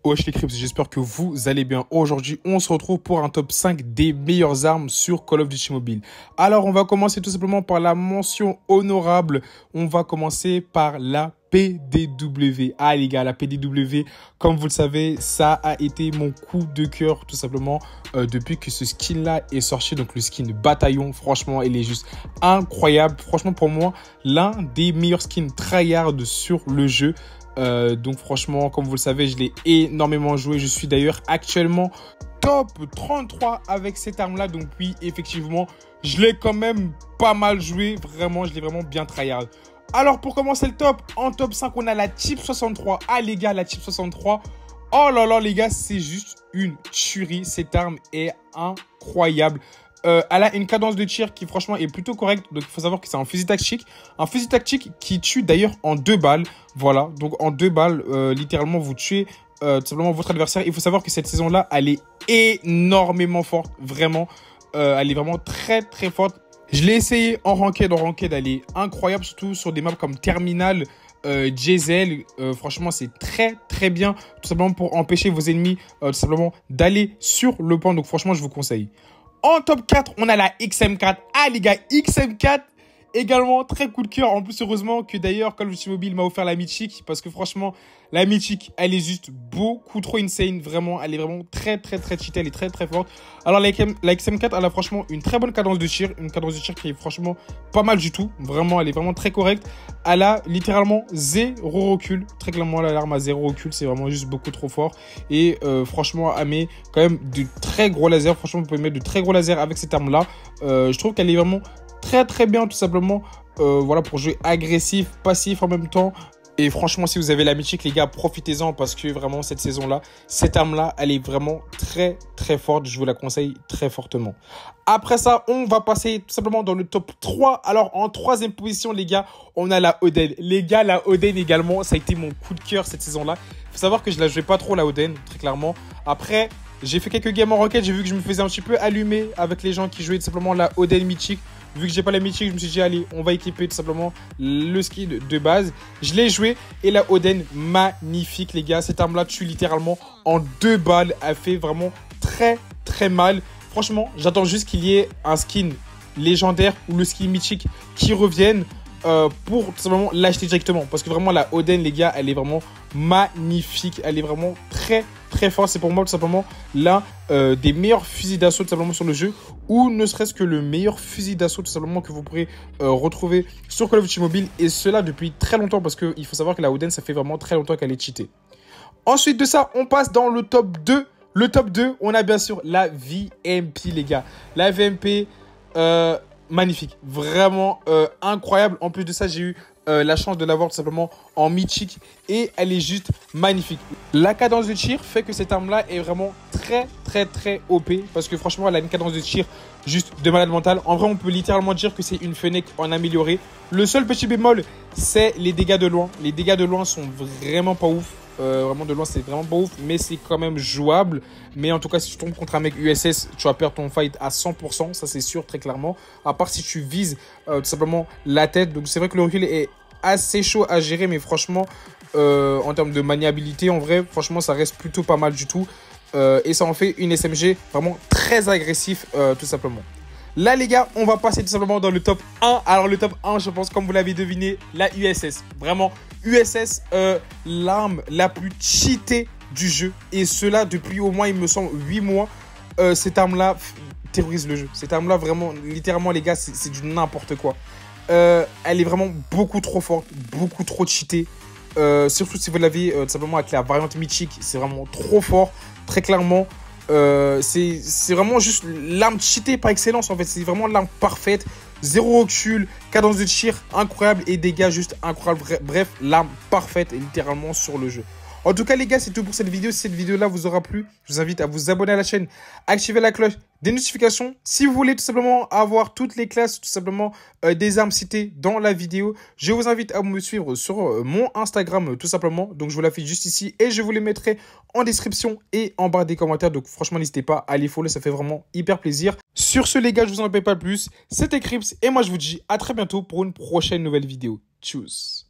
Wesh les Crips, j'espère que vous allez bien. Aujourd'hui, on se retrouve pour un top 5 des meilleures armes sur Call of Duty Mobile. Alors, on va commencer tout simplement par la mention honorable. On va commencer par la PDW. Ah les gars, la PDW, comme vous le savez, ça a été mon coup de cœur tout simplement depuis que ce skin-là est sorti. Donc le skin Bataillon, franchement, il est juste incroyable. Franchement, pour moi, l'un des meilleurs skins tryhard sur le jeu. Donc franchement, comme vous le savez, je l'ai énormément joué. Je suis d'ailleurs actuellement top 33 avec cette arme-là. Donc oui, effectivement, je l'ai quand même pas mal joué. Vraiment, je l'ai vraiment bien tryhard. Alors pour commencer le top, en top 5, on a la Type 63. Ah les gars, la Type 63. Oh là là les gars, c'est juste une tuerie. Cette arme est incroyable. Elle a une cadence de tir qui franchement est plutôt correcte. Donc il faut savoir que c'est un fusil tactique. Un fusil tactique qui tue d'ailleurs en 2 balles. Voilà, donc en 2 balles, littéralement vous tuez tout simplement votre adversaire. Il faut savoir que cette saison-là, elle est énormément forte. Vraiment, elle est vraiment très très forte. Je l'ai essayé en ranked. En ranked, elle est incroyable. Surtout sur des maps comme Terminal, JZL. Franchement, c'est très très bien. Tout simplement pour empêcher vos ennemis tout simplement d'aller sur le point. Donc franchement, je vous conseille. En top 4, on a la XM4. Ah les gars, XM4, également très coup de cœur. En plus, heureusement que d'ailleurs, Call of Duty Mobile m'a offert la Mythique. Parce que franchement, la Mythique, elle est juste beaucoup trop insane. Vraiment, elle est vraiment très très très cheatée. Elle est très très forte. Alors la XM4, elle a franchement une très bonne cadence de tir. Une cadence de tir qui est franchement pas mal du tout. Vraiment, elle est vraiment très correcte. Elle a littéralement 0 recul. Très clairement, l'arme a 0 recul. C'est vraiment juste beaucoup trop fort. Et franchement, elle met quand même de très gros lasers. Franchement, vous pouvez mettre de très gros lasers avec cette arme-là. Je trouve qu'elle est vraiment très très bien tout simplement. Voilà, pour jouer agressif, passif en même temps. Et franchement, si vous avez la mythique, les gars, profitez-en parce que vraiment, cette saison-là, cette arme-là, elle est vraiment très, très forte. Je vous la conseille très fortement. Après ça, on va passer tout simplement dans le top 3. Alors, en troisième position, les gars, on a la Oden. Les gars, la Oden également, ça a été mon coup de cœur cette saison-là. Il faut savoir que je la jouais pas trop, la Oden, très clairement. Après, j'ai fait quelques games en rocket. J'ai vu que je me faisais un petit peu allumer avec les gens qui jouaient tout simplement la Oden mythique. Vu que j'ai pas la mythique, je me suis dit, allez, on va équiper tout simplement le skin de base. Je l'ai joué et la Oden, magnifique, les gars. Cette arme-là tue littéralement en 2 balles. Elle fait vraiment très, très mal. Franchement, j'attends juste qu'il y ait un skin légendaire ou le skin mythique qui revienne pour tout simplement l'acheter directement. Parce que vraiment, la Oden, les gars, elle est vraiment magnifique. Elle est vraiment très, très forte. C'est pour moi tout simplement l'un des meilleurs fusils d'assaut tout simplement sur le jeu, ou ne serait-ce que le meilleur fusil d'assaut tout simplement que vous pourrez retrouver sur Call of Duty Mobile, et cela depuis très longtemps, parce qu'il faut savoir que la Oden, ça fait vraiment très longtemps qu'elle est cheatée. Ensuite de ça, on passe dans le top 2. Le top 2, on a bien sûr la VMP, les gars. La VMP, magnifique, vraiment incroyable. En plus de ça, j'ai eu la chance de l'avoir tout simplement en mythique et elle est juste magnifique. La cadence de tir fait que cette arme là est vraiment très très très OP, parce que franchement elle a une cadence de tir juste de malade mental. En vrai, on peut littéralement dire que c'est une Fennec en amélioré. Le seul petit bémol, c'est les dégâts de loin. Les dégâts de loin sont vraiment pas ouf. Vraiment de loin, c'est vraiment pas ouf, mais c'est quand même jouable. Mais en tout cas, si tu tombes contre un mec USS, tu vas perdre ton fight à 100%, ça c'est sûr, très clairement. À part si tu vises tout simplement la tête. Donc c'est vrai que le recul est assez chaud à gérer, mais franchement, en termes de maniabilité, en vrai, franchement, ça reste plutôt pas mal du tout. Et ça en fait une SMG vraiment très agressif, tout simplement. Là, les gars, on va passer tout simplement dans le top 1. Alors, le top 1, je pense, comme vous l'avez deviné, la USS. Vraiment, USS, l'arme la plus cheatée du jeu. Et cela depuis au moins, il me semble, 8 mois. Cette arme-là terrorise le jeu. Cette arme-là, vraiment, littéralement, les gars, c'est du n'importe quoi. Elle est vraiment beaucoup trop forte, beaucoup trop cheatée. Surtout si vous l'avez tout simplement avec la variante mythique. C'est vraiment trop fort, très clairement. C'est vraiment juste l'arme cheatée par excellence en fait. C'est vraiment l'arme parfaite. 0 recul, cadence de tir incroyable et dégâts juste incroyables. Bref, l'arme parfaite littéralement sur le jeu. En tout cas les gars, c'est tout pour cette vidéo. Si cette vidéo là vous aura plu, je vous invite à vous abonner à la chaîne, activer la cloche des notifications. Si vous voulez tout simplement avoir toutes les classes, tout simplement des armes citées dans la vidéo, je vous invite à me suivre sur mon Instagram tout simplement. Donc je vous l'affiche juste ici et je vous les mettrai en description et en barre des commentaires. Donc franchement, n'hésitez pas à les follow, ça fait vraiment hyper plaisir. Sur ce les gars, je vous en rappelle pas plus. C'était Crips et moi je vous dis à très bientôt pour une prochaine nouvelle vidéo. Tchuss.